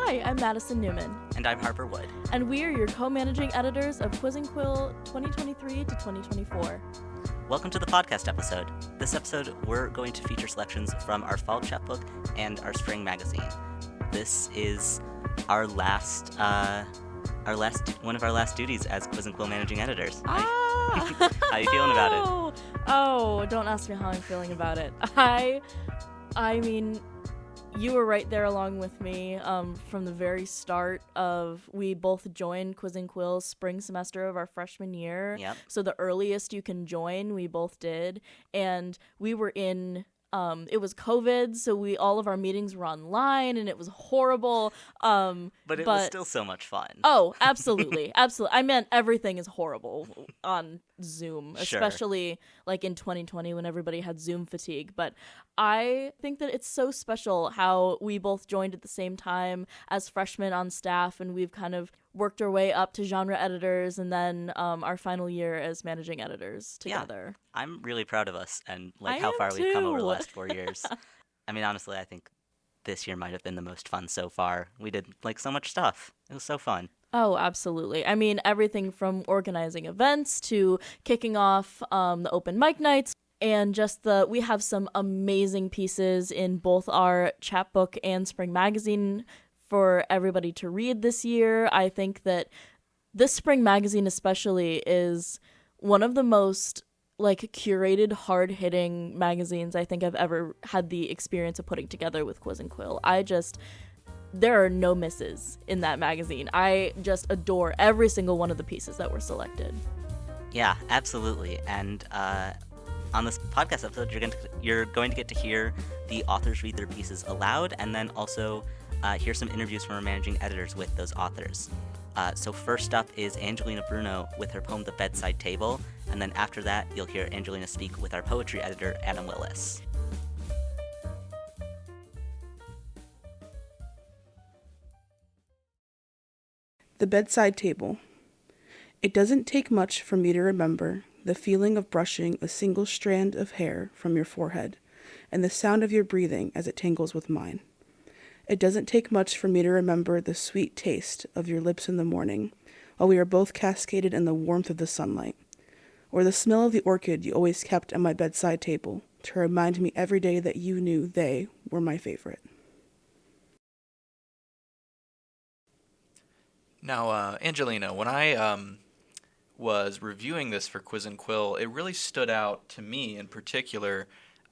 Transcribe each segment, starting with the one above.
Hi, I'm Madison Newman. And I'm Harper Wood. And we are your co-managing editors of Quiz and Quill 2023 to 2024. Welcome to the podcast episode. This episode, we're going to feature selections from our fall chapbook and our spring magazine. This is our last one of our last duties as Quiz and Quill managing editors. How are you feeling about it? Oh, don't ask me how I'm feeling about it. I mean, you were right there along with me from the very start of, we both joined Quiz and Quill's spring semester of our freshman year. Yep. So the earliest you can join, we both did. And we were in, it was COVID, so all of our meetings were online, and it was horrible. But it was still so much fun. Oh, absolutely. Absolutely. I meant everything is horrible on Zoom, especially like in 2020 when everybody had Zoom fatigue. But I think that it's so special how we both joined at the same time as freshmen on staff, and we've kind of worked our way up to genre editors, and then our final year as managing editors together. Yeah, I'm really proud of us and how far we've come over the last 4 years. I mean, honestly, I think this year might have been the most fun so far. We did so much stuff. It was so fun. Oh, absolutely. I mean, everything from organizing events to kicking off the open mic nights, and just we have some amazing pieces in both our chapbook and spring magazine for everybody to read this year. I think that this spring magazine especially is one of the most curated, hard-hitting magazines I think I've ever had the experience of putting together with Quiz and Quill. There are no misses in that magazine. I just adore every single one of the pieces that were selected. Yeah, absolutely. And on this podcast episode, you're going to get to hear the authors read their pieces aloud, and then also hear some interviews from our managing editors with those authors. So first up is Angelina Bruno with her poem The Bedside Table, and then after that, you'll hear Angelina speak with our poetry editor, Adam Willis. The Bedside Table. It doesn't take much for me to remember the feeling of brushing a single strand of hair from your forehead, and the sound of your breathing as it tangles with mine. It doesn't take much for me to remember the sweet taste of your lips in the morning, while we are both cascaded in the warmth of the sunlight, or the smell of the orchid you always kept at my bedside table to remind me every day that you knew they were my favorite. Now, Angelina, when I was reviewing this for Quiz and Quill, it really stood out to me in particular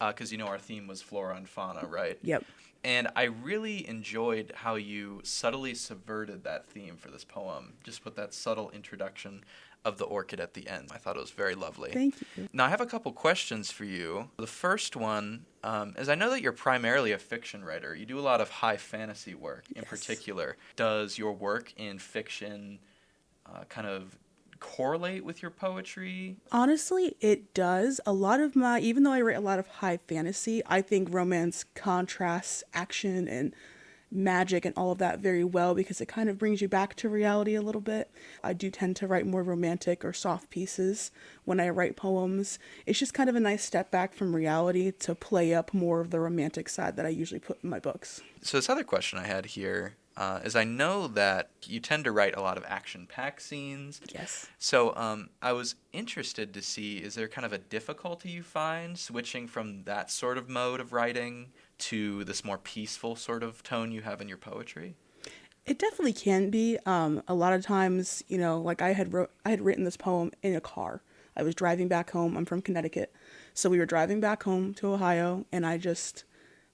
because, our theme was flora and fauna, right? Yep. And I really enjoyed how you subtly subverted that theme for this poem, just with that subtle introduction of the orchid at the end. I thought it was very lovely. Thank you. Now, I have a couple questions for you. The first one is, I know that you're primarily a fiction writer. You do a lot of high fantasy work in particular. Does your work in fiction kind of correlate with your poetry? Honestly, it does. Even though I write a lot of high fantasy, I think romance contrasts action and magic and all of that very well because it kind of brings you back to reality a little bit. I do tend to write more romantic or soft pieces when I write poems. It's just kind of a nice step back from reality to play up more of the romantic side that I usually put in my books. So this other question I had here is I know that you tend to write a lot of action-packed scenes. Yes. So I was interested to see, is there kind of a difficulty you find switching from that sort of mode of writing to this more peaceful sort of tone you have in your poetry? It definitely can be. A lot of times, I had written this poem in a car. I was driving back home. I'm from Connecticut. So we were driving back home to Ohio, and I just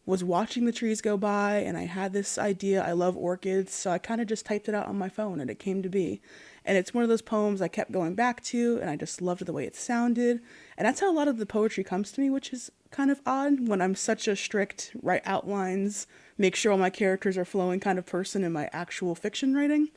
was watching the trees go by, and I had this idea. I love orchids, so I kind of just typed it out on my phone, and it came to be. And it's one of those poems I kept going back to, and I just loved the way it sounded. And that's how a lot of the poetry comes to me, which is kind of odd when I'm such a strict write outlines, make sure all my characters are flowing kind of person in my actual fiction writing.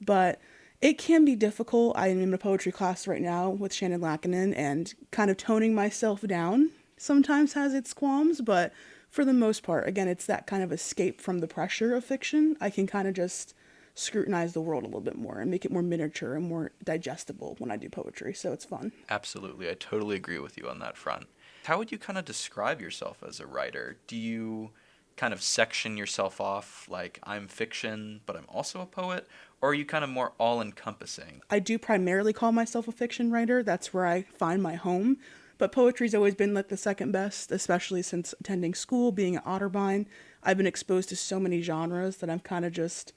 But it can be difficult. I am in a poetry class right now with Shannon Lackinen, and kind of toning myself down sometimes has its qualms, but for the most part, again, it's that kind of escape from the pressure of fiction. I can kind of just scrutinize the world a little bit more and make it more miniature and more digestible when I do poetry, so it's fun. Absolutely. I totally agree with you on that front. How would you kind of describe yourself as a writer? Do you kind of section yourself off, like I'm fiction, but I'm also a poet? Or are you kind of more all-encompassing? I do primarily call myself a fiction writer. That's where I find my home. But poetry's always been like the second best, especially since attending school, being at Otterbein. I've been exposed to so many genres that I'm kind of just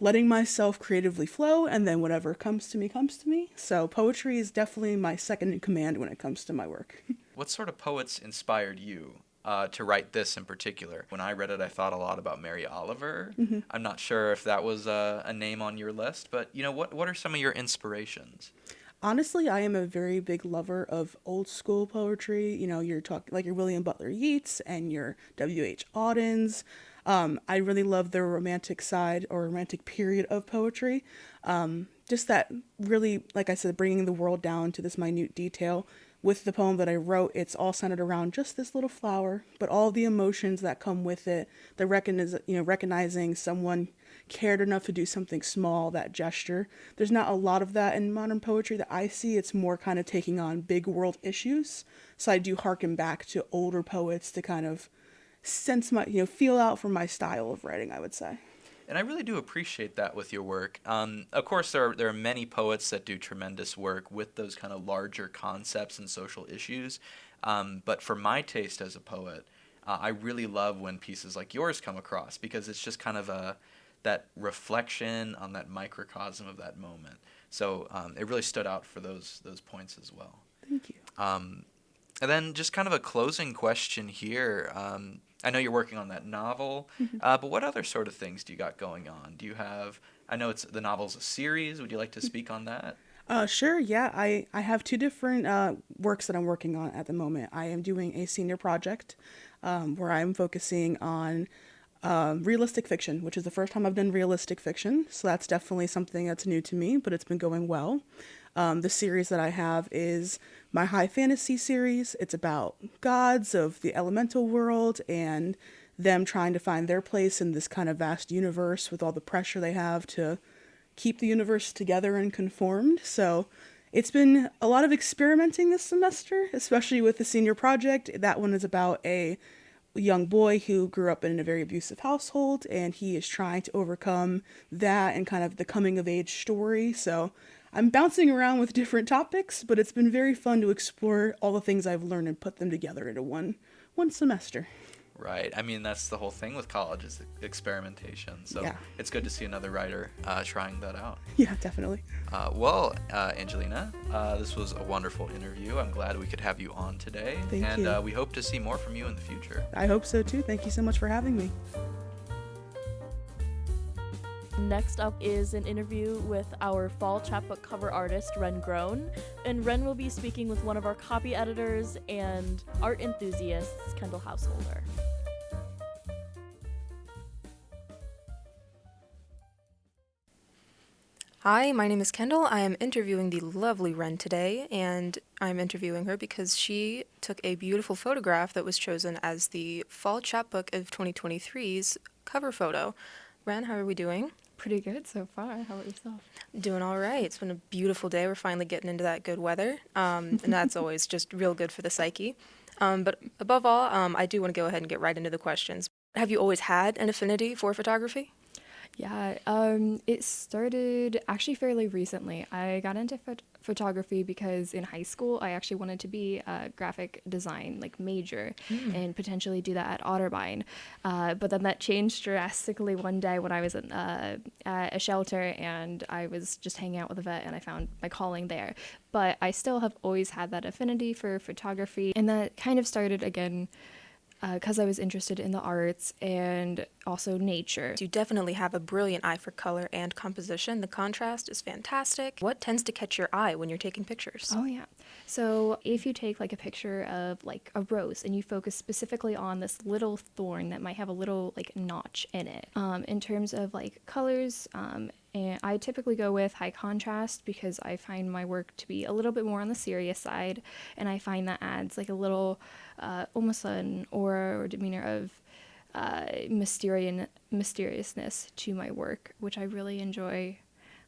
letting myself creatively flow, and then whatever comes to me, comes to me. So poetry is definitely my second in command when it comes to my work. What sort of poets inspired you to write this in particular? When I read it, I thought a lot about Mary Oliver. Mm-hmm. I'm not sure if that was a name on your list, but what are some of your inspirations? Honestly, I am a very big lover of old school poetry. You're talking like your William Butler Yeats and your W.H. Audens. I really love the romantic side or romantic period of poetry. Just that really, like I said, bringing the world down to this minute detail. With the poem that I wrote, it's all centered around just this little flower, but all the emotions that come with it, the recognizing someone cared enough to do something small, that gesture. There's not a lot of that in modern poetry that I see. It's more kind of taking on big world issues. So I do harken back to older poets to kind of sense my, feel out for my style of writing, I would say. And I really do appreciate that with your work. Of course, there are many poets that do tremendous work with those kind of larger concepts and social issues. But for my taste as a poet, I really love when pieces like yours come across, because it's just kind of that reflection on that microcosm of that moment. So it really stood out for those points as well. Thank you. And then just kind of a closing question here. I know you're working on that novel, but what other sort of things do you got going on? Do you have, I know the novel's a series. Would you like to speak on that? Sure, yeah. I have two different works that I'm working on at the moment. I am doing a senior project where I'm focusing on realistic fiction, which is the first time I've done realistic fiction. So that's definitely something that's new to me, but it's been going well. The series that I have is my high fantasy series. It's about gods of the elemental world and them trying to find their place in this kind of vast universe with all the pressure they have to keep the universe together and conformed. So it's been a lot of experimenting this semester, especially with the senior project. That one is about a young boy who grew up in a very abusive household, and he is trying to overcome that and kind of the coming of age story. So I'm bouncing around with different topics, but it's been very fun to explore all the things I've learned and put them together into one semester. Right. I mean, that's the whole thing with college is experimentation. So Yeah. It's good to see another writer trying that out. Yeah, definitely. Angelina, this was a wonderful interview. I'm glad we could have you on today. Thank you. And we hope to see more from you in the future. I hope so too. Thank you so much for having me. Next up is an interview with our fall chapbook cover artist, Wrenne Grone. And Wrenne will be speaking with one of our copy editors and art enthusiasts, Kendall Householder. Hi, my name is Kendall. I am interviewing the lovely Wrenne today, and I'm interviewing her because she took a beautiful photograph that was chosen as the Fall Chapbook of 2023's cover photo. Wrenne, how are we doing? Pretty good so far. How about yourself? Doing all right. It's been a beautiful day. We're finally getting into that good weather, and that's always just real good for the psyche. But above all, I do want to go ahead and get right into the questions. Have you always had an affinity for photography? Yeah, it started actually fairly recently. I got into photography because in high school I actually wanted to be a graphic design major and potentially do that at Otterbein. But then that changed drastically one day when I was at a shelter and I was just hanging out with a vet and I found my calling there. But I still have always had that affinity for photography, and that kind of started again because I was interested in the arts and also nature. You definitely have a brilliant eye for color and composition. The contrast is fantastic. What tends to catch your eye when you're taking pictures? Oh, yeah. So if you take a picture of a rose and you focus specifically on this little thorn that might have a little notch in it. In terms of colors, and I typically go with high contrast because I find my work to be a little bit more on the serious side, and I find that adds a little almost an aura or demeanor of mysteriousness to my work, which I really enjoy.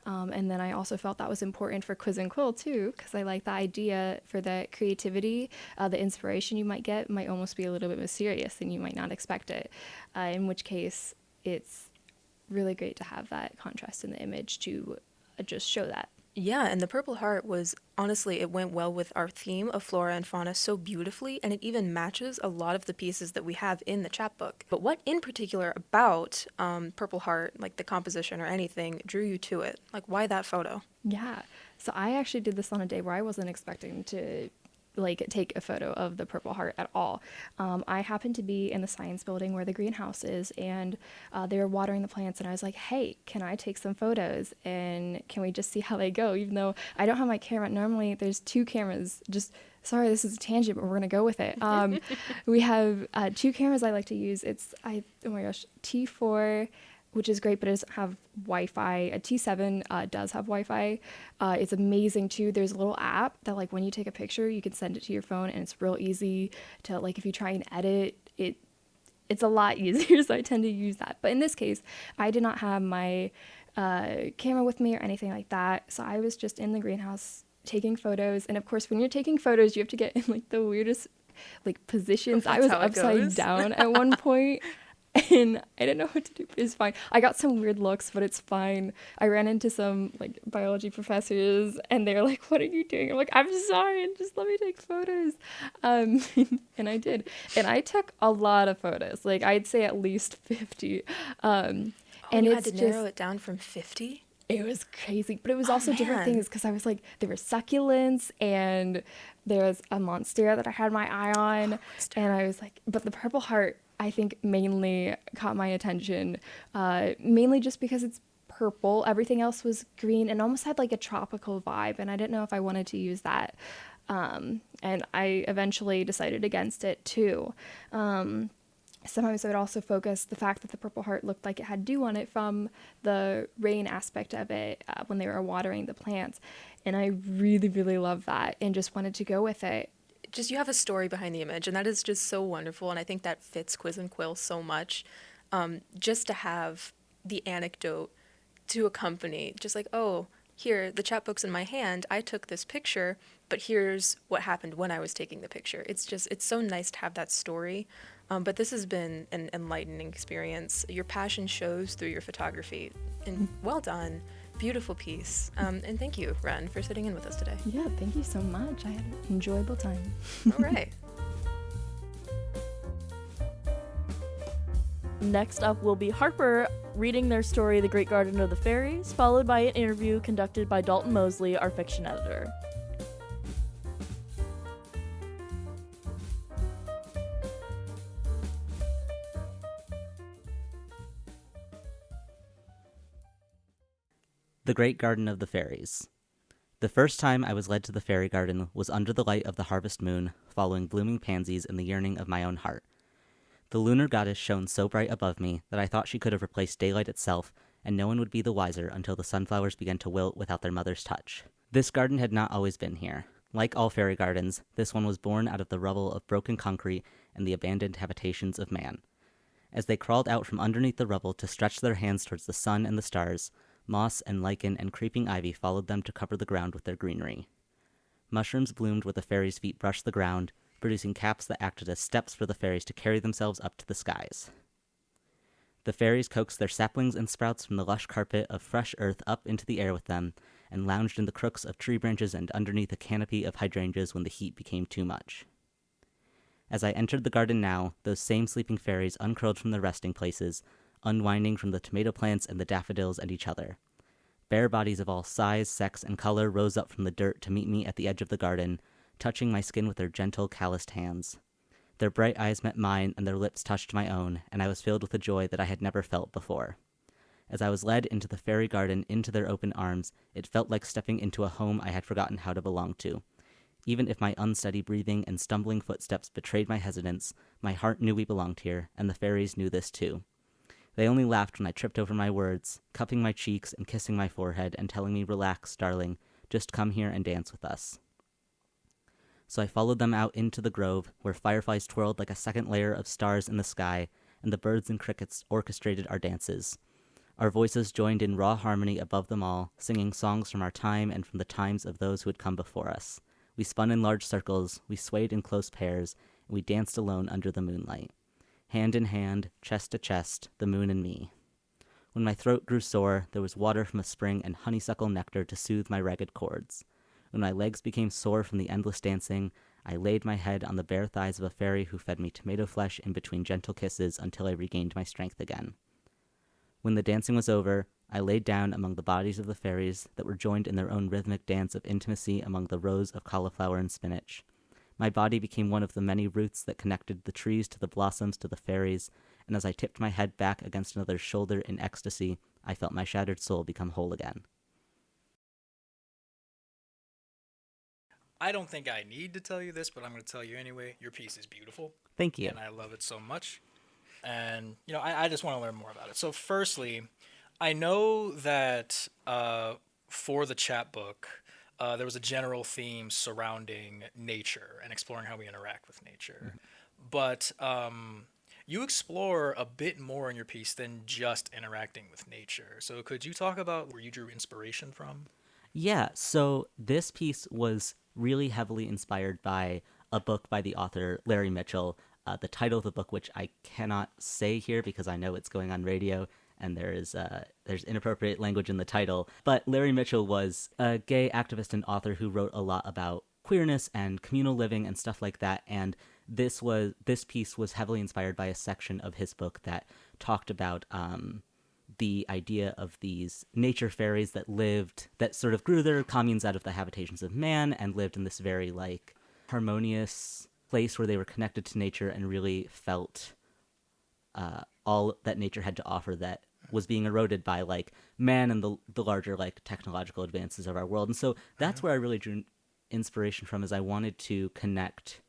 And then I also felt that was important for Quiz and Quill too, because I like the idea for the creativity, the inspiration you might get might almost be a little bit mysterious and you might not expect it, in which case it's really great to have that contrast in the image to just show that. Yeah, and the Purple Heart was, honestly, it went well with our theme of flora and fauna so beautifully, and it even matches a lot of the pieces that we have in the chapbook. But what in particular about Purple Heart, like the composition or anything, drew you to it? Like, why that photo? Yeah, so I actually did this on a day where I wasn't expecting to take a photo of the Purple Heart at all. I happened to be in the science building where the greenhouse is, and they were watering the plants, and I was like, hey, can I take some photos, and can we just see how they go? Even though I don't have my camera, normally there's 2 cameras, sorry, this is a tangent, but we're gonna go with it. We have 2 cameras I like to use. It's, oh my gosh, T4, which is great, but it doesn't have Wi-Fi. A T7 does have Wi-Fi. It's amazing too. There's a little app that when you take a picture, you can send it to your phone, and it's real easy to if you try and edit it, it's a lot easier. So I tend to use that. But in this case, I did not have my camera with me or anything like that. So I was just in the greenhouse taking photos. And of course, when you're taking photos, you have to get in the weirdest positions. I was upside down at one point. And I didn't know what to do, but it's fine. I got some weird looks, but it's fine. I ran into some biology professors, and they're like, "What are you doing?" I'm like, "I'm sorry, just let me take photos." And I did, and I took a lot of photos. I'd say at least 50. And you had to narrow it down from 50. It was crazy, but it was also different things because I was there were succulents, and there was a monstera that I had my eye on, and I was but the Purple Heart, I think, mainly caught my attention, mainly just because it's purple. Everything else was green and almost had a tropical vibe, and I didn't know if I wanted to use that. And I eventually decided against it too. Sometimes I would also focus the fact that the Purple Heart looked like it had dew on it from the rain aspect of it when they were watering the plants. And I really, really love that and just wanted to go with it. Just you have a story behind the image, and that is just so wonderful, and I think that fits Quiz and Quill so much. Just to have the anecdote to accompany, just oh, here, the chapbook's in my hand, I took this picture, but here's what happened when I was taking the picture. It's so nice to have that story. But this has been an enlightening experience. Your passion shows through your photography, and well done. Beautiful piece. And thank you, Wrenne, for sitting in with us today. Yeah, thank you so much. I had an enjoyable time. All right. Next up will be Harper reading their story, The Great Garden of the Fairies, followed by an interview conducted by Dalton Mosley, our fiction editor. The Great Garden of the Fairies. The first time I was led to the fairy garden was under the light of the harvest moon, following blooming pansies in the yearning of my own heart. The lunar goddess shone so bright above me that I thought she could have replaced daylight itself, and no one would be the wiser until the sunflowers began to wilt without their mother's touch. This garden had not always been here. Like all fairy gardens, this one was born out of the rubble of broken concrete and the abandoned habitations of man. As they crawled out from underneath the rubble to stretch their hands towards the sun and the stars, moss and lichen and creeping ivy followed them to cover the ground with their greenery. Mushrooms bloomed where the fairies' feet brushed the ground, producing caps that acted as steps for the fairies to carry themselves up to the skies. The fairies coaxed their saplings and sprouts from the lush carpet of fresh earth up into the air with them, and lounged in the crooks of tree branches and underneath a canopy of hydrangeas when the heat became too much. As I entered the garden now, those same sleeping fairies uncurled from their resting places, unwinding from the tomato plants and the daffodils and each other. Bare bodies of all size, sex, and color rose up from the dirt to meet me at the edge of the garden, touching my skin with their gentle, calloused hands. Their bright eyes met mine, and their lips touched my own, and I was filled with a joy that I had never felt before. As I was led into the fairy garden, into their open arms, it felt like stepping into a home I had forgotten how to belong to. Even if my unsteady breathing and stumbling footsteps betrayed my hesitance, my heart knew we belonged here, and the fairies knew this too. They only laughed when I tripped over my words, cupping my cheeks and kissing my forehead and telling me, "Relax, darling, just come here and dance with us." So I followed them out into the grove, where fireflies twirled like a second layer of stars in the sky, and the birds and crickets orchestrated our dances. Our voices joined in raw harmony above them all, singing songs from our time and from the times of those who had come before us. We spun in large circles, we swayed in close pairs, and we danced alone under the moonlight. Hand in hand, chest to chest, the moon and me. When my throat grew sore, there was water from a spring and honeysuckle nectar to soothe my ragged cords. When my legs became sore from the endless dancing, I laid my head on the bare thighs of a fairy who fed me tomato flesh in between gentle kisses until I regained my strength again. When the dancing was over, I laid down among the bodies of the fairies that were joined in their own rhythmic dance of intimacy among the rows of cauliflower and spinach. My body became one of the many roots that connected the trees to the blossoms to the fairies, and as I tipped my head back against another's shoulder in ecstasy, I felt my shattered soul become whole again. I don't think I need to tell you this, but I'm going to tell you anyway. Your piece is beautiful. Thank you. And I love it so much. And, I just want to learn more about it. So firstly, I know that for the chapbook, there was a general theme surrounding nature and exploring how we interact with nature. Mm-hmm. But you explore a bit more in your piece than just interacting with nature. So could you talk about where you drew inspiration from? Yeah, so this piece was really heavily inspired by a book by the author Larry Mitchell. The title of the book, which I cannot say here because I know it's going on radio and there's inappropriate language in the title. But Larry Mitchell was a gay activist and author who wrote a lot about queerness and communal living and stuff like that. And this piece was heavily inspired by a section of his book that talked about the idea of these nature fairies that sort of grew their communes out of the habitations of man and lived in this very harmonious place where they were connected to nature and really felt all that nature had to offer that was being eroded by man and the larger technological advances of our world. And so that's where I really drew inspiration from, is I wanted to connect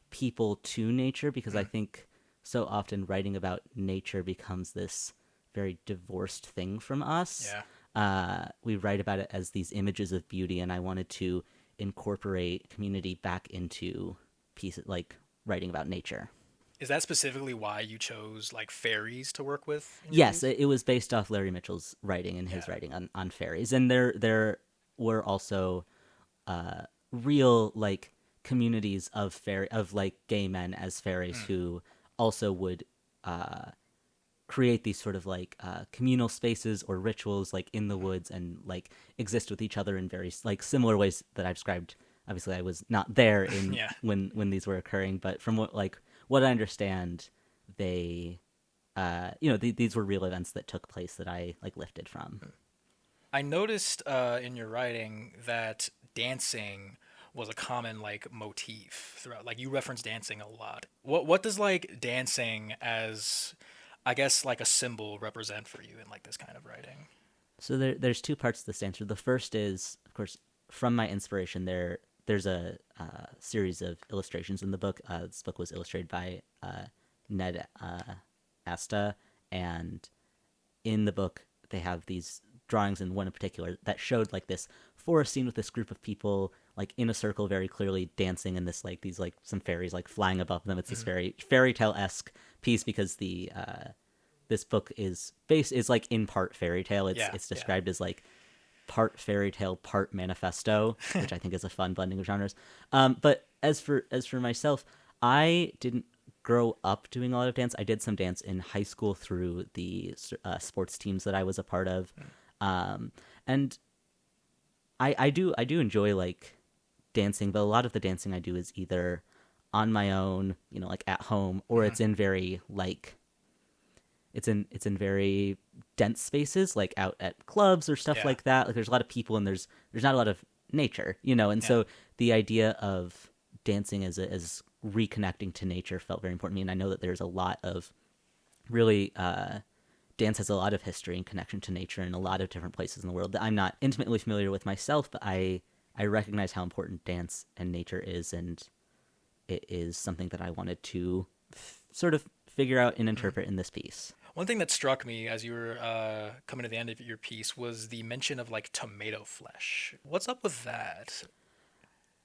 people to nature, because I think so often writing about nature becomes this very divorced thing from us. Yeah. We write about it as these images of beauty, and I wanted to incorporate community back into pieces writing about nature. Is that specifically why you chose fairies to work with? Yes, it was based off Larry Mitchell's writing and his writing on fairies, and there were also real communities of gay men as fairies who also would create these sort of communal spaces or rituals in the woods and exist with each other in very similar ways that I've described. Obviously, I was not there in when these were occurring, but from what I understand, they these were real events that took place that I lifted from. I noticed in your writing that dancing was a common motif throughout. You reference dancing a lot. What does dancing as, I guess, a symbol represent for you in this kind of writing? So there's two parts to this answer. The first is, of course, from my inspiration. There's a series of illustrations in the book. This book was illustrated by Ned Asta, and in the book they have these drawings, and one in particular that showed this forest scene with this group of people in a circle, very clearly dancing, and these some fairies flying above them. It's this very fairy tale-esque piece, because the this book is in part fairy tale. It's described as part fairy tale, part manifesto, which I think is a fun blending of genres. But as for myself, I didn't grow up doing a lot of dance. I did some dance in high school through the sports teams that I was a part of, and I do enjoy dancing, but a lot of the dancing I do is either on my own, at home, or it's in very it's in very dense spaces, out at clubs or stuff like that. There's a lot of people, and there's not a lot of nature, and so the idea of dancing as reconnecting to nature felt very important to me. And I know that there's a lot of really dance has a lot of history and connection to nature in a lot of different places in the world that I'm not intimately familiar with myself, but I recognize how important dance and nature is, and it is something that I wanted to sort of figure out and interpret in this piece. One thing that struck me as you were coming to the end of your piece was the mention of tomato flesh. What's up with that?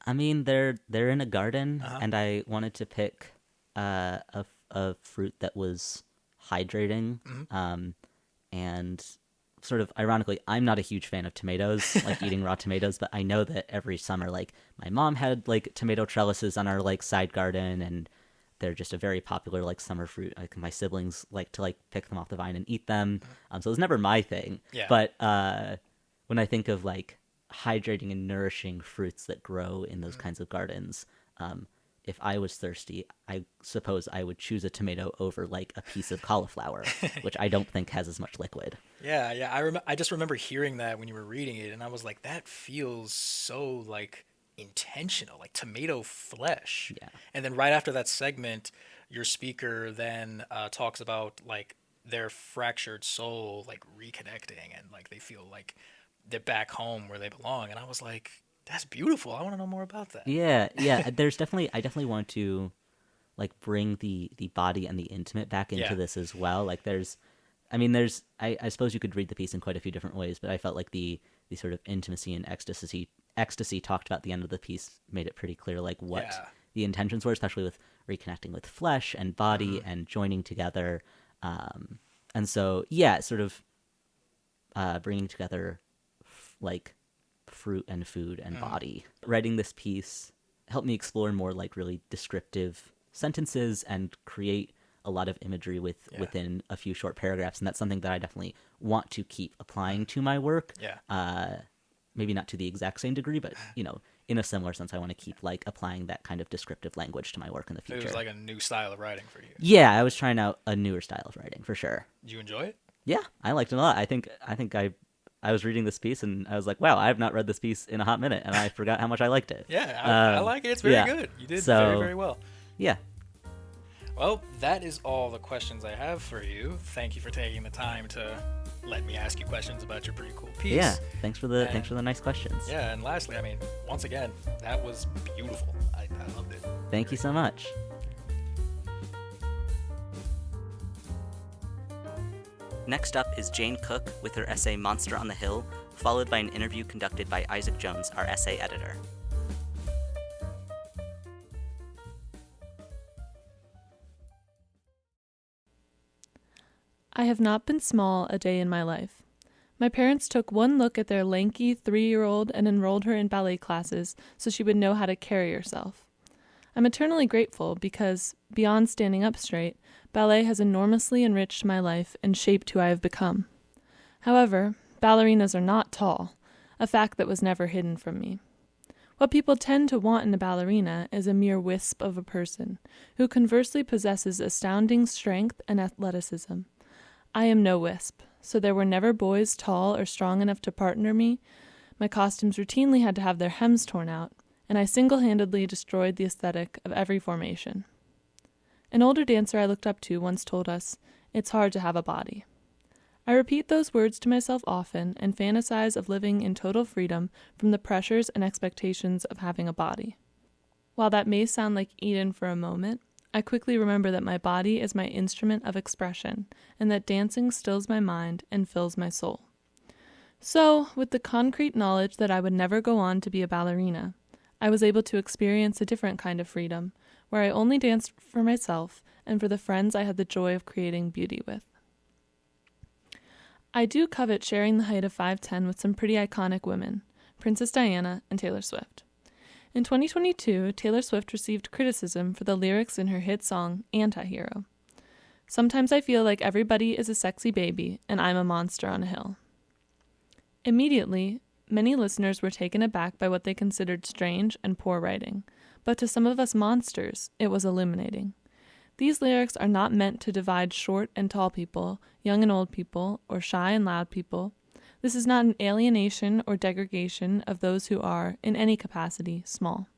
I mean, they're in a garden, and I wanted to pick a fruit that was hydrating, and sort of ironically, I'm not a huge fan of tomatoes, like eating raw tomatoes, but I know that every summer, like, my mom had, like, tomato trellises on our, like, side garden, and they're just a very popular, like, summer fruit. Like, my siblings like to, like, pick them off the vine and eat them. So it was never my thing. Yeah. But when I think of, like, hydrating and nourishing fruits that grow in those kinds of gardens, if I was thirsty, I suppose I would choose a tomato over, like, a piece of cauliflower, which I don't think has as much liquid. Yeah. I just remember hearing that when you were reading it, and I was like, that feels so, like, intentional, like tomato flesh. Yeah. And then right after that segment, your speaker then talks about, like, their fractured soul, like, reconnecting, and, like, they feel like they're back home where they belong. And I was like, that's beautiful. I want to know more about that. Yeah. I definitely want to, like, bring the body and the intimate back into this as well. Like, I suppose you could read the piece in quite a few different ways, but I felt like the sort of intimacy and ecstasy talked about at the end of the piece made it pretty clear, like, what the intentions were, especially with reconnecting with flesh and body and joining together. And so, sort of bringing together, like, fruit and food and body. Writing this piece helped me explore more, like, really descriptive sentences and create a lot of imagery within a few short paragraphs, and that's something that I definitely want to keep applying to my work. Maybe not to the exact same degree, but, you know, in a similar sense, I want to keep, like, applying that kind of descriptive language to my work in the future. It was like a new style of writing for you. Yeah, I was trying out a newer style of writing, for sure. Did you enjoy it? Yeah, I liked it a lot. I think I was reading this piece and I was like, wow, I have not read this piece in a hot minute, and I forgot how much I liked it. Yeah, I like it. It's very good. You did very, very well. Yeah. Well, that is all the questions I have for you. Thank you for taking the time to let me ask you questions about your pretty cool piece. Yeah, thanks for the nice questions. Yeah, and lastly, I mean, once again, that was beautiful. I loved it. Thank you so much. Next up is Jane Cook with her essay Monster on the Hill, followed by an interview conducted by Isaac Jones, our essay editor. I have not been small a day in my life. My parents took one look at their lanky 3-year-old and enrolled her in ballet classes so she would know how to carry herself. I'm eternally grateful because, beyond standing up straight, ballet has enormously enriched my life and shaped who I have become. However, ballerinas are not tall, a fact that was never hidden from me. What people tend to want in a ballerina is a mere wisp of a person, who conversely possesses astounding strength and athleticism. I am no wisp, so there were never boys tall or strong enough to partner me. My costumes routinely had to have their hems torn out, and I single-handedly destroyed the aesthetic of every formation. An older dancer I looked up to once told us, "It's hard to have a body." I repeat those words to myself often and fantasize of living in total freedom from the pressures and expectations of having a body. While that may sound like Eden for a moment, I quickly remember that my body is my instrument of expression, and that dancing stills my mind and fills my soul. So, with the concrete knowledge that I would never go on to be a ballerina, I was able to experience a different kind of freedom, where I only danced for myself and for the friends I had the joy of creating beauty with. I do covet sharing the height of 5'10" with some pretty iconic women, Princess Diana and Taylor Swift. In 2022, Taylor Swift received criticism for the lyrics in her hit song, Anti-Hero. Sometimes I feel like everybody is a sexy baby, and I'm a monster on a hill. Immediately, many listeners were taken aback by what they considered strange and poor writing, but to some of us monsters, it was illuminating. These lyrics are not meant to divide short and tall people, young and old people, or shy and loud people. This is not an alienation or degradation of those who are, in any capacity, small.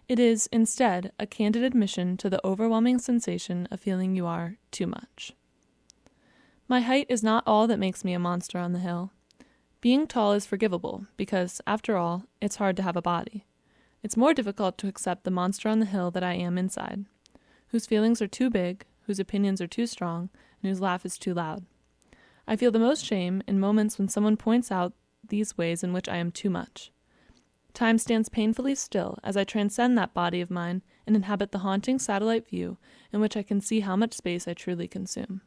It is, instead, a candid admission to the overwhelming sensation of feeling you are too much. My height is not all that makes me a monster on the hill. Being tall is forgivable, because, after all, it's hard to have a body. It's more difficult to accept the monster on the hill that I am inside, whose feelings are too big, whose opinions are too strong, and whose laugh is too loud. I feel the most shame in moments when someone points out these ways in which I am too much. Time stands painfully still as I transcend that body of mine and inhabit the haunting satellite view in which I can see how much space I truly consume.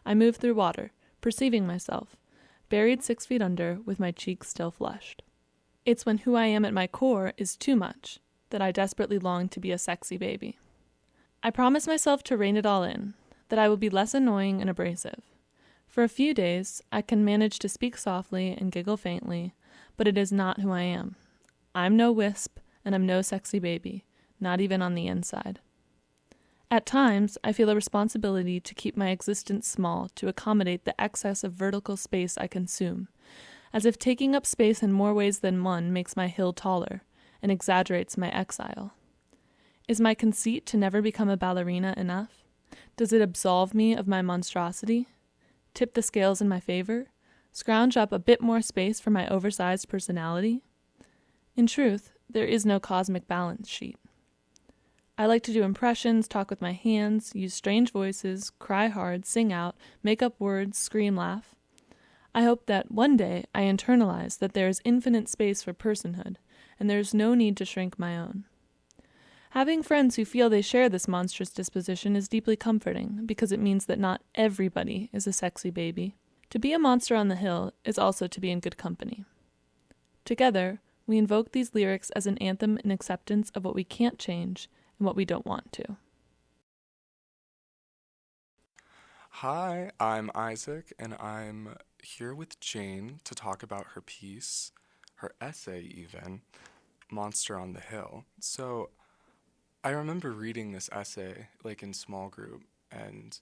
I move through water, perceiving myself, buried 6 feet under with my cheeks still flushed. It's when who I am at my core is too much that I desperately long to be a sexy baby. I promise myself to rein it all in, that I will be less annoying and abrasive. For a few days, I can manage to speak softly and giggle faintly, but it is not who I am. I'm no wisp, and I'm no sexy baby, not even on the inside. At times, I feel a responsibility to keep my existence small to accommodate the excess of vertical space I consume, as if taking up space in more ways than one makes my hill taller and exaggerates my exile. Is my conceit to never become a ballerina enough? Does it absolve me of my monstrosity? Tip the scales in my favor? Scrounge up a bit more space for my oversized personality? In truth, there is no cosmic balance sheet. I like to do impressions, talk with my hands, use strange voices, cry hard, sing out, make up words, scream, laugh. I hope that one day I internalize that there is infinite space for personhood, and there is no need to shrink my own. Having friends who feel they share this monstrous disposition is deeply comforting, because it means that not everybody is a sexy baby. To be a monster on the hill is also to be in good company. Together, we invoke these lyrics as an anthem in acceptance of what we can't change and what we don't want to. Hi, I'm Isaac, and I'm here with Jane to talk about her piece, her essay even, Monster on the Hill. So, I remember reading this essay, in small group, and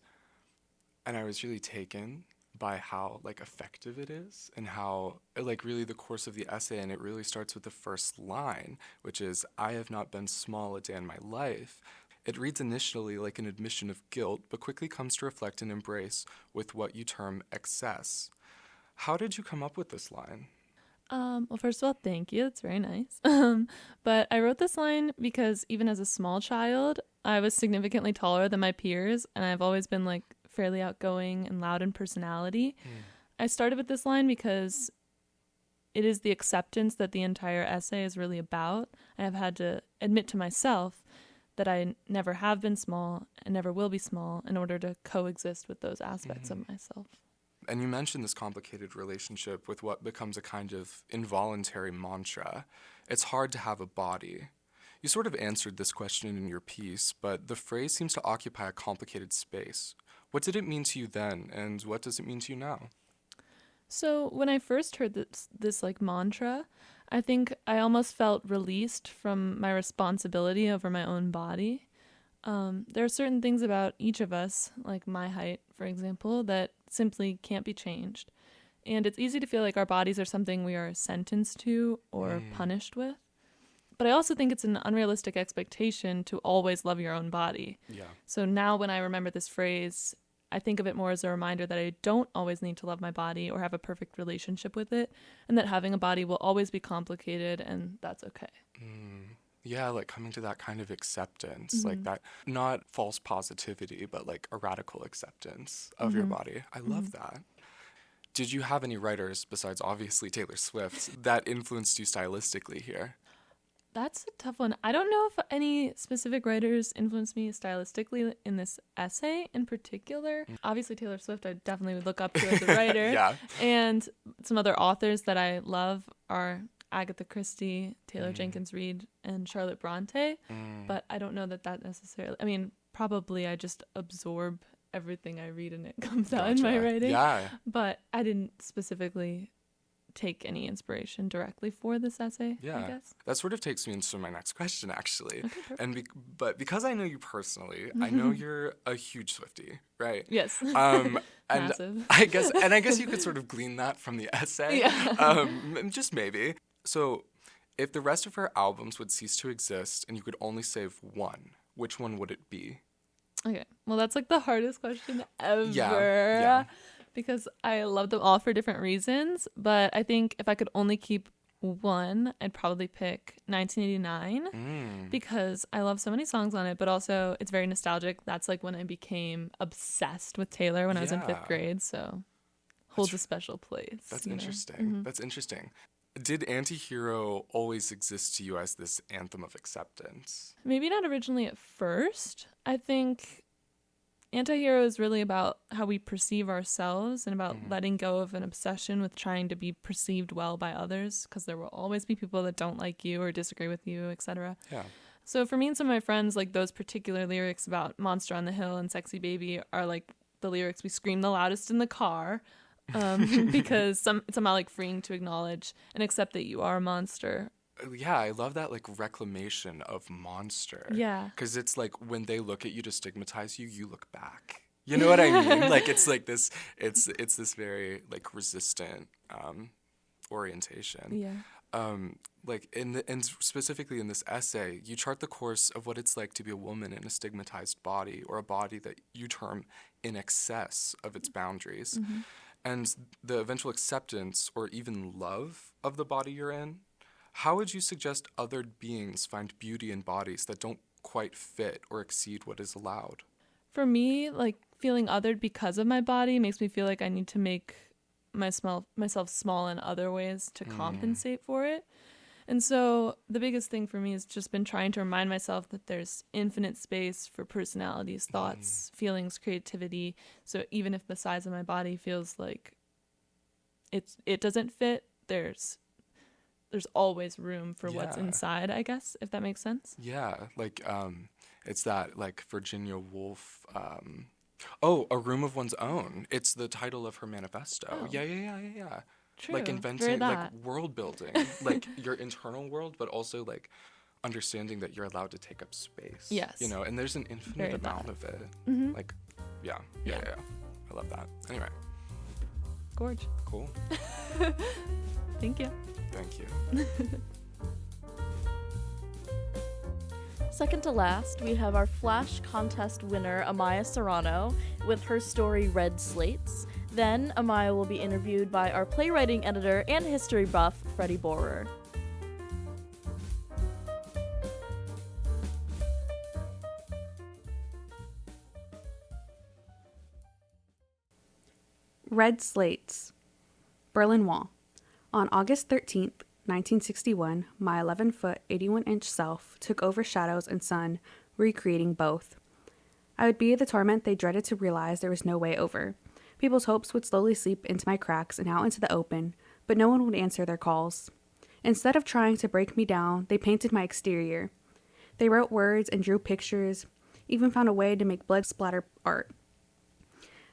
I was really taken by how, effective it is, and how, really the course of the essay, and it really starts with the first line, which is, I have not been small a day in my life. It reads initially like an admission of guilt, but quickly comes to reflect and embrace with what you term excess. How did you come up with this line? Well, first of all, thank you. It's very nice. But I wrote this line because even as a small child, I was significantly taller than my peers, and I've always been fairly outgoing and loud in personality. I started with this line because it is the acceptance that the entire essay is really about. I have had to admit to myself that I never have been small and never will be small in order to coexist with those aspects of myself. And you mentioned this complicated relationship with what becomes a kind of involuntary mantra. It's hard to have a body. You sort of answered this question in your piece, but the phrase seems to occupy a complicated space. What did it mean to you then, and what does it mean to you now? So when I first heard this mantra, I think I almost felt released from my responsibility over my own body. There are certain things about each of us, like my height, for example, that simply can't be changed. And it's easy to feel like our bodies are something we are sentenced to or punished with. But I also think it's an unrealistic expectation to always love your own body. Yeah. So now when I remember this phrase, I think of it more as a reminder that I don't always need to love my body or have a perfect relationship with it, and that having a body will always be complicated, and that's okay. Yeah, coming to that kind of acceptance, that, not false positivity, but a radical acceptance of your body. I love that. Did you have any writers, besides obviously Taylor Swift, that influenced you stylistically here? That's a tough one. I don't know if any specific writers influenced me stylistically in this essay in particular. Obviously, Taylor Swift, I definitely would look up to as a writer. Yeah. And some other authors that I love are Agatha Christie, Taylor Jenkins Reid, and Charlotte Bronte. But I don't know that necessarily... I mean, probably I just absorb everything I read and it comes out in my writing. Yeah. But I didn't specifically take any inspiration directly for this essay, I guess. That sort of takes me into my next question, actually. Okay, but because I know you personally, I know you're a huge Swiftie, right? Yes. Massive. I guess you could sort of glean that from the essay. Yeah. Just maybe. So, if the rest of her albums would cease to exist and you could only save one, which one would it be? Okay. Well, that's the hardest question ever. Yeah. Because I love them all for different reasons, but I think if I could only keep one, I'd probably pick 1989 because I love so many songs on it, but also it's very nostalgic. That's when I became obsessed with Taylor when I was in 5th grade, so holds a special place. That's interesting. That's interesting. Did Antihero always exist to you as this anthem of acceptance? Maybe not originally at first. I think Antihero is really about how we perceive ourselves and about letting go of an obsession with trying to be perceived well by others, because there will always be people that don't like you or disagree with you, etc. Yeah. So for me and some of my friends, like those particular lyrics about Monster on the Hill and Sexy Baby are like the lyrics we scream the loudest in the car, because it's somehow like freeing to acknowledge and accept that you are a monster. Yeah, I love that like reclamation of monster. Yeah. Because it's like when they look at you to stigmatize you, you look back. You know what I mean? Like it's like this, it's this very like resistant orientation. Yeah. Like and specifically in this essay, you chart the course of what it's like to be a woman in a stigmatized body, or a body that you term in excess of its boundaries, and the eventual acceptance or even love of the body you're in. How would you suggest other beings find beauty in bodies that don't quite fit or exceed what is allowed? For me, like feeling othered because of my body makes me feel like I need to make myself small in other ways to compensate for it. And so the biggest thing for me has just been trying to remind myself that there's infinite space for personalities, thoughts, feelings, creativity. So even if the size of my body feels like it doesn't fit, there's always room for what's inside, I guess, if that makes sense. Yeah, like it's that like Virginia Woolf, A Room of One's Own. It's the title of her manifesto. Oh. Yeah. True. Like inventing, like world building, like your internal world, but also like understanding that you're allowed to take up space. Yes. You know, and there's an infinite amount of it. Like, yeah. I love that. Anyway. Gorge. Cool. Thank you. Thank you. Second to last, we have our Flash Contest winner, Amaya Serrano, with her story Red Slates. Then, Amaya will be interviewed by our playwriting editor and history buff, Freddie Borer. Red Slates. Berlin Wall. On August 13th, 1961, my 11-foot, 81-inch self took over shadows and sun, recreating both. I would be the torment they dreaded to realize there was no way over. People's hopes would slowly seep into my cracks and out into the open, but no one would answer their calls. Instead of trying to break me down, they painted my exterior. They wrote words and drew pictures, even found a way to make blood splatter art.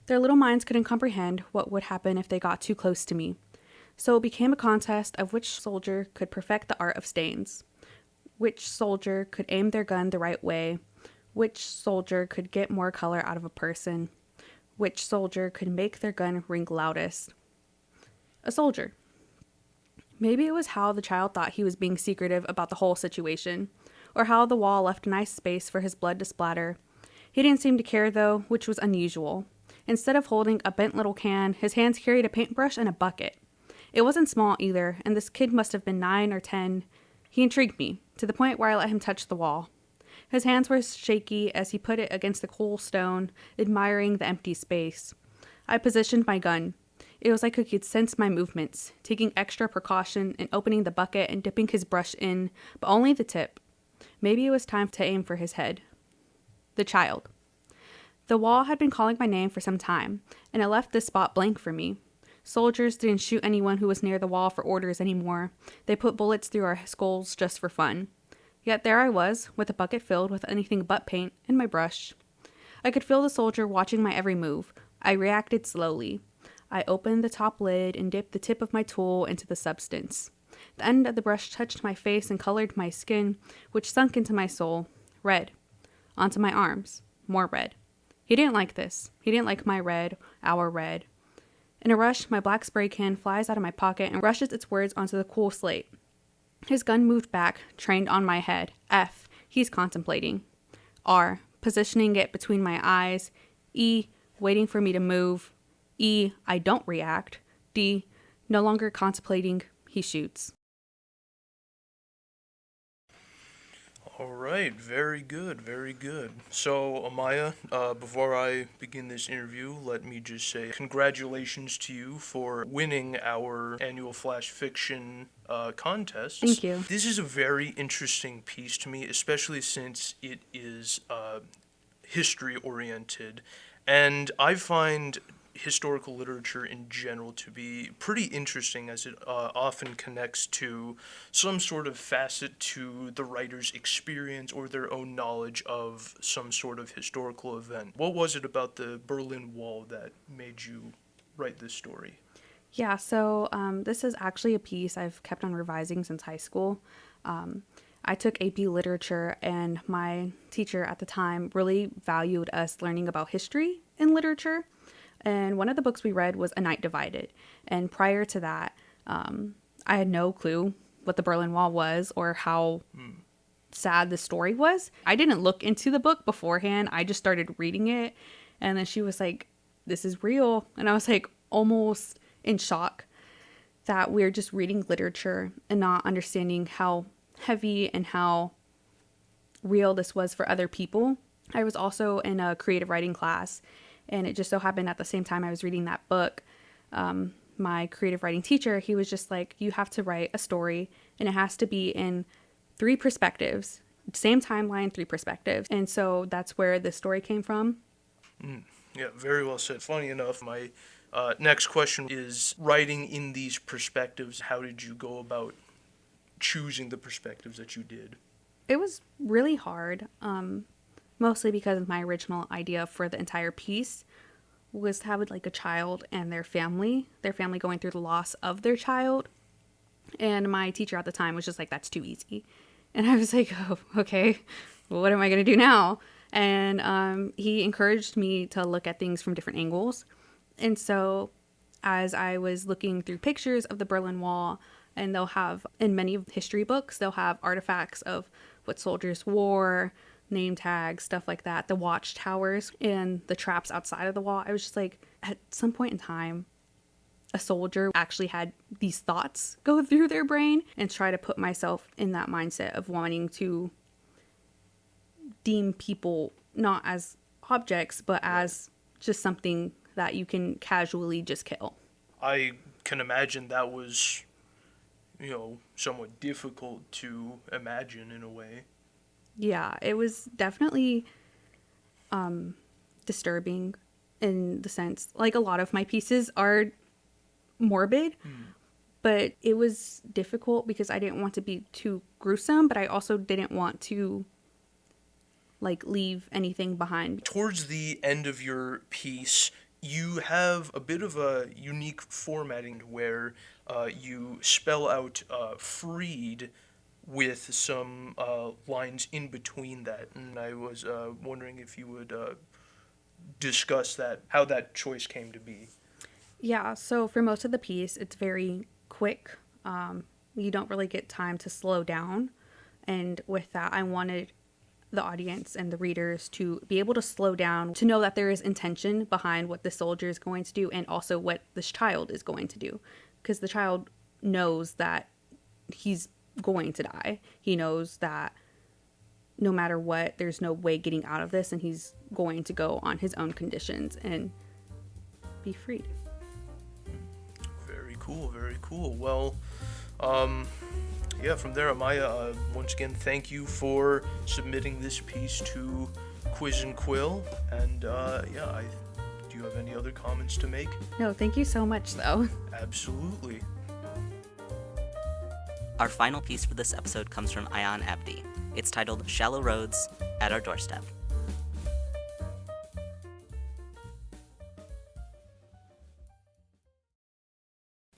Their little minds couldn't comprehend what would happen if they got too close to me. So it became a contest of which soldier could perfect the art of stains, which soldier could aim their gun the right way, which soldier could get more color out of a person, which soldier could make their gun ring loudest. A soldier. Maybe it was how the child thought he was being secretive about the whole situation, or how the wall left a nice space for his blood to splatter. He didn't seem to care, though, which was unusual. Instead of holding a bent little can, his hands carried a paintbrush and a bucket. It wasn't small either, and this kid must have been 9 or 10. He intrigued me, to the point where I let him touch the wall. His hands were shaky as he put it against the cool stone, admiring the empty space. I positioned my gun. It was like he could sense my movements, taking extra precaution in opening the bucket and dipping his brush in, but only the tip. Maybe it was time to aim for his head. The child. The wall had been calling my name for some time, and it left this spot blank for me. Soldiers didn't shoot anyone who was near the wall for orders anymore. They put bullets through our skulls just for fun. Yet there I was, with a bucket filled with anything but paint and my brush. I could feel the soldier watching my every move. I reacted slowly. I opened the top lid and dipped the tip of my tool into the substance. The end of the brush touched my face and colored my skin, which sunk into my soul. Red. Onto my arms. More red. He didn't like this. He didn't like my red, our red. In a rush, my black spray can flies out of my pocket and rushes its words onto the cool slate. His gun moved back, trained on my head. F. He's contemplating. R. Positioning it between my eyes. E. Waiting for me to move. E. I don't react. D. No longer contemplating. He shoots. All right, very good, very good. So, Amaya, before I begin this interview, let me just say congratulations to you for winning our annual Flash Fiction contest. Thank you. This is a very interesting piece to me, especially since it is history-oriented, And I find historical literature in general to be pretty interesting, as it often connects to some sort of facet to the writer's experience or their own knowledge of some sort of historical event. What was it about the Berlin Wall that made you write this story? Yeah, so this is actually a piece I've kept on revising since high school. I took AP Literature, and my teacher at the time really valued us learning about history in literature. And one of the books we read was A Night Divided. And prior to that, I had no clue what the Berlin Wall was or how sad the story was. I didn't look into the book beforehand. I just started reading it. And then she was like, this is real. And I was like almost in shock that we're just reading literature and not understanding how heavy and how real this was for other people. I was also in a creative writing class, and it just so happened at the same time I was reading that book, my creative writing teacher, he was just like, you have to write a story, and it has to be in 3 perspectives, same timeline, 3 perspectives. And so that's where this story came from. Yeah, very well said. Funny enough, my next question is, writing in these perspectives, how did you go about choosing the perspectives that you did? It was really hard, mostly because my original idea for the entire piece was to have like a child and their family going through the loss of their child. And my teacher at the time was just like, that's too easy. And I was like, oh, okay, well, what am I going to do now? And he encouraged me to look at things from different angles. And so as I was looking through pictures of the Berlin Wall, and they'll have, in many of the history books, they'll have artifacts of what soldiers wore, name tags, stuff like that, the watchtowers and the traps outside of the wall. I was just like, at some point in time, a soldier actually had these thoughts go through their brain, and try to put myself in that mindset of wanting to deem people not as objects, but as just something that you can casually just kill. I can imagine that was, somewhat difficult to imagine in a way. Yeah, it was definitely disturbing in the sense, like a lot of my pieces are morbid, but it was difficult because I didn't want to be too gruesome, but I also didn't want to like leave anything behind. Towards the end of your piece, you have a bit of a unique formatting where you spell out freed with some lines in between that. And I was wondering if you would discuss that, how that choice came to be. Yeah, so for most of the piece, it's very quick. You don't really get time to slow down. And with that, I wanted the audience and the readers to be able to slow down, to know that there is intention behind what the soldier is going to do and also what this child is going to do. Because the child knows that he's going to die. He knows that no matter what, there's no way getting out of this, and he's going to go on his own conditions and be freed. Very cool, very cool. Well, from there, Amaya, once again, thank you for submitting this piece to Quiz and Quill. And do you have any other comments to make? No, thank you so much, though. Absolutely. Our final piece for this episode comes from Ayan Abdi. It's titled Shallow Roads at Our Doorstep.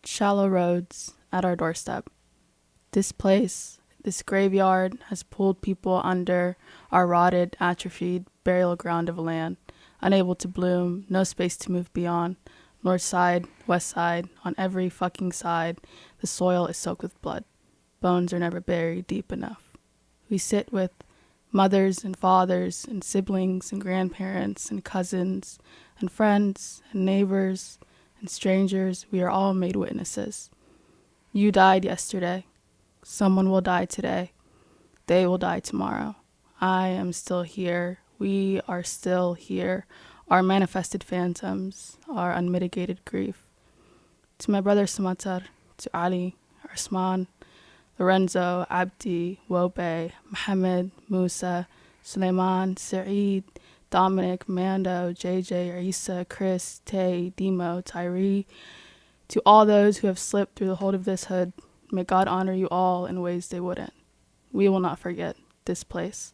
Shallow roads at our doorstep. This place, this graveyard, has pulled people under our rotted, atrophied burial ground of land, unable to bloom, no space to move beyond. North side, west side, on every fucking side, the soil is soaked with blood. Bones are never buried deep enough. We sit with mothers and fathers and siblings and grandparents and cousins and friends and neighbors and strangers. We are all made witnesses. You died yesterday. Someone will die today. They will die tomorrow. I am still here. We are still here. Our manifested phantoms, our unmitigated grief. To my brother Samatar, to Ali, Arsman, Lorenzo, Abdi, Wobe, Mohammed, Musa, Suleiman, Saeed, Dominic, Mando, JJ, Arisa, Chris, Tay, Demo, Tyree. To all those who have slipped through the hold of this hood, may God honor you all in ways they wouldn't. We will not forget this place.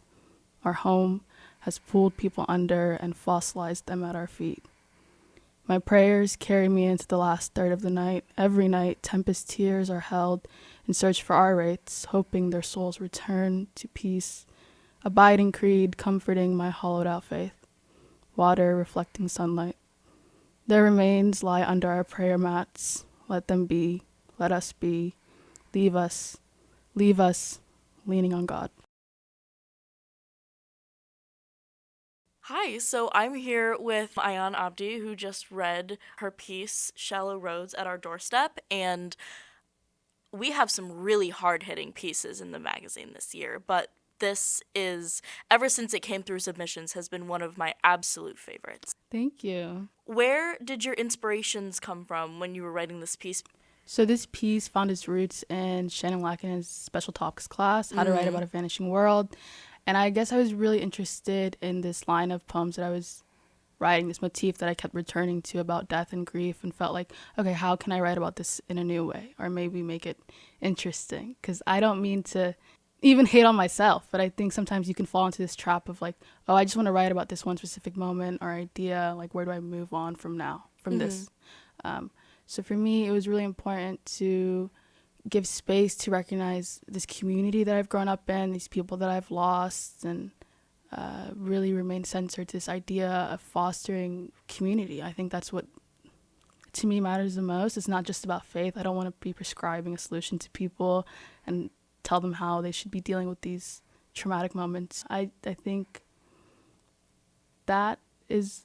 Our home has pulled people under and fossilized them at our feet. My prayers carry me into the last third of the night. Every night, tempest tears are held in search for our wraiths, hoping their souls return to peace. Abiding creed, comforting my hollowed-out faith. Water reflecting sunlight. Their remains lie under our prayer mats. Let them be. Let us be. Leave us, leaning on God. Hi, so I'm here with Ayan Abdi, who just read her piece, Shallow Roads at Our Doorstep, and we have some really hard-hitting pieces in the magazine this year, but this is, ever since it came through submissions, has been one of my absolute favorites. Thank you. Where did your inspirations come from when you were writing this piece? So this piece found its roots in Shannon Lacken's special topics class, How to Write About a Vanishing World. And I guess I was really interested in this line of poems that I was writing, this motif that I kept returning to about death and grief, and felt like, okay, how can I write about this in a new way? Or maybe make it interesting? Because I don't mean to even hate on myself, but I think sometimes you can fall into this trap of like, oh, I just want to write about this one specific moment or idea. Like, where do I move on from now, from this? So for me, it was really important to give space to recognize this community that I've grown up in, these people that I've lost, and really remain centered to this idea of fostering community. I think that's what, to me, matters the most. It's not just about faith. I don't want to be prescribing a solution to people and tell them how they should be dealing with these traumatic moments. I think that is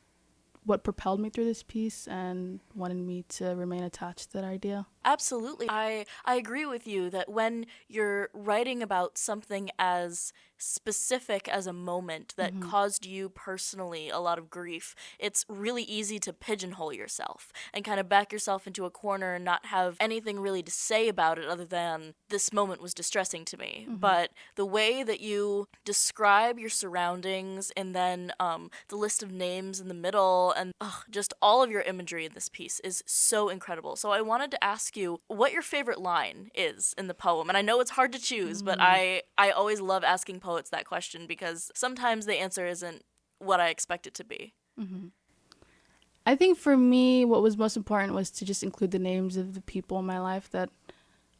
what propelled me through this piece and wanted me to remain attached to that idea. Absolutely. I agree with you that when you're writing about something as specific as a moment that caused you personally a lot of grief, it's really easy to pigeonhole yourself and kind of back yourself into a corner and not have anything really to say about it other than this moment was distressing to me. But the way that you describe your surroundings and then the list of names in the middle and just all of your imagery in this piece is so incredible. So I wanted to ask you what your favorite line is in the poem. And I know it's hard to choose, but I always love asking poets that question because sometimes the answer isn't what I expect it to be. I think for me, what was most important was to just include the names of the people in my life that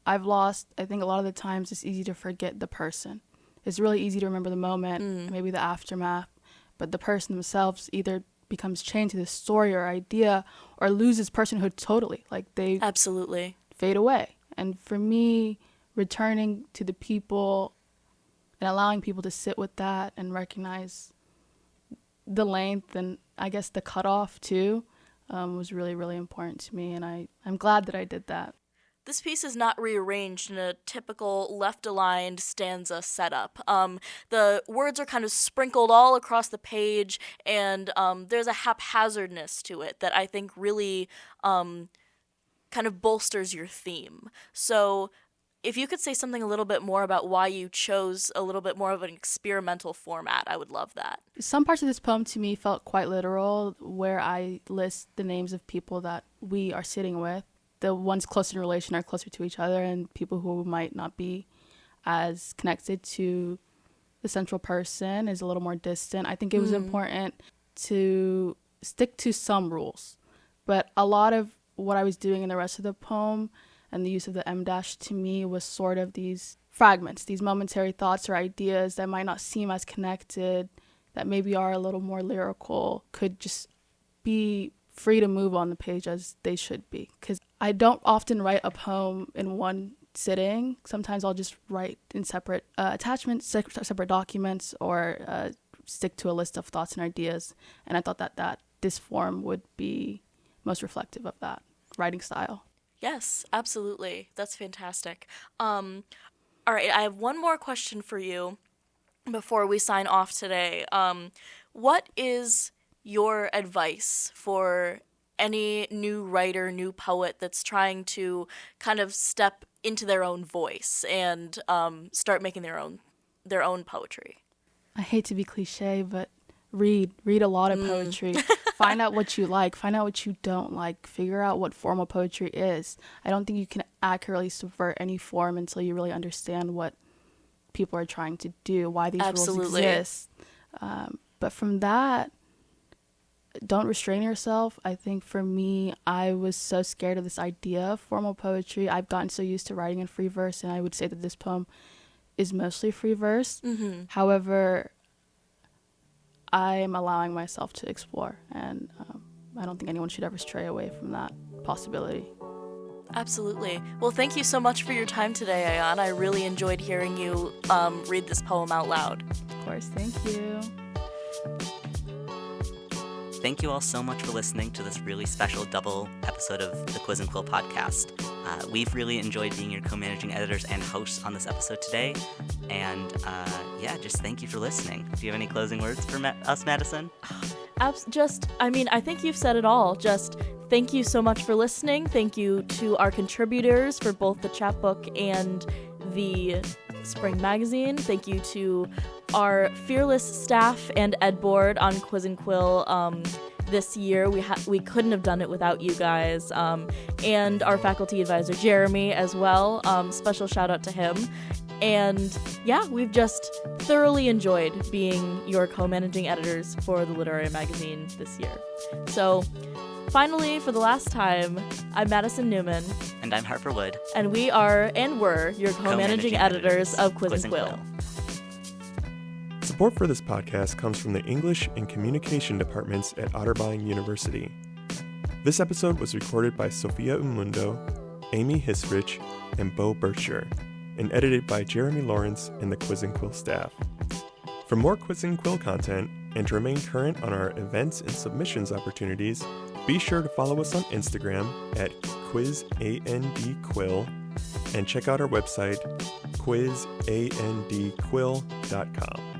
I've lost. I think a lot of the times it's easy to forget the person. It's really easy to remember the moment, maybe the aftermath, but the person themselves either becomes chained to this story or idea or loses personhood totally. Like they absolutely fade away. And for me, returning to the people and allowing people to sit with that and recognize the length and I guess the cutoff too was really, really important to me. And I'm glad that I did that. This piece is not rearranged in a typical left-aligned stanza setup. The words are kind of sprinkled all across the page, and there's a haphazardness to it that I think really kind of bolsters your theme. So if you could say something a little bit more about why you chose a little bit more of an experimental format, I would love that. Some parts of this poem to me felt quite literal, where I list the names of people that we are sitting with. The ones closer in relation are closer to each other, and people who might not be as connected to the central person is a little more distant. I think it was important to stick to some rules, but a lot of what I was doing in the rest of the poem and the use of the M dash to me was sort of these fragments, these momentary thoughts or ideas that might not seem as connected, that maybe are a little more lyrical, could just be free to move on the page as they should be. Because I don't often write a poem in one sitting. Sometimes I'll just write in separate attachments, separate documents, or stick to a list of thoughts and ideas. And I thought that this form would be most reflective of that writing style. Yes, absolutely. That's fantastic. All right, I have one more question for you before we sign off today. What is your advice for any new writer, new poet that's trying to kind of step into their own voice and start making their own poetry? I hate to be cliche, but Read a lot of poetry. Find out what you like. Find out what you don't like. Figure out what formal poetry is. I don't think you can accurately subvert any form until you really understand what people are trying to do, why these rules exist. But from that, don't restrain yourself. I think for me, I was so scared of this idea of formal poetry. I've gotten so used to writing in free verse, and I would say that this poem is mostly free verse. Mm-hmm. However, I am allowing myself to explore, and I don't think anyone should ever stray away from that possibility. Absolutely. Well, thank you so much for your time today, Ayan. I really enjoyed hearing you read this poem out loud. Of course, thank you. Thank you all so much for listening to this really special double episode of the Quiz and Quill podcast. We've really enjoyed being your co-managing editors and hosts on this episode today. And just thank you for listening. Do you have any closing words for us, Madison? I think you've said it all. Just thank you so much for listening. Thank you to our contributors for both the Chapbook and the Spring Magazine. Thank you to our fearless staff and ed board on Quiz and Quill this year. We couldn't have done it without you guys. And our faculty advisor, Jeremy, as well. Special shout out to him. And yeah, we've just thoroughly enjoyed being your co-managing editors for the literary magazine this year. So finally, for the last time, I'm Madison Newman. And I'm Harper Wood. And we are and were your co-managing editors of Quiz and Quill. Support for this podcast comes from the English and Communication departments at Otterbein University. This episode was recorded by Sophia Umundo, Amy Hisrich, and Bo Bircher, and edited by Jeremy Lawrence and the Quiz and Quill staff. For more Quiz and Quill content and to remain current on our events and submissions opportunities, be sure to follow us on Instagram at quizandquill and check out our website quizandquill.com.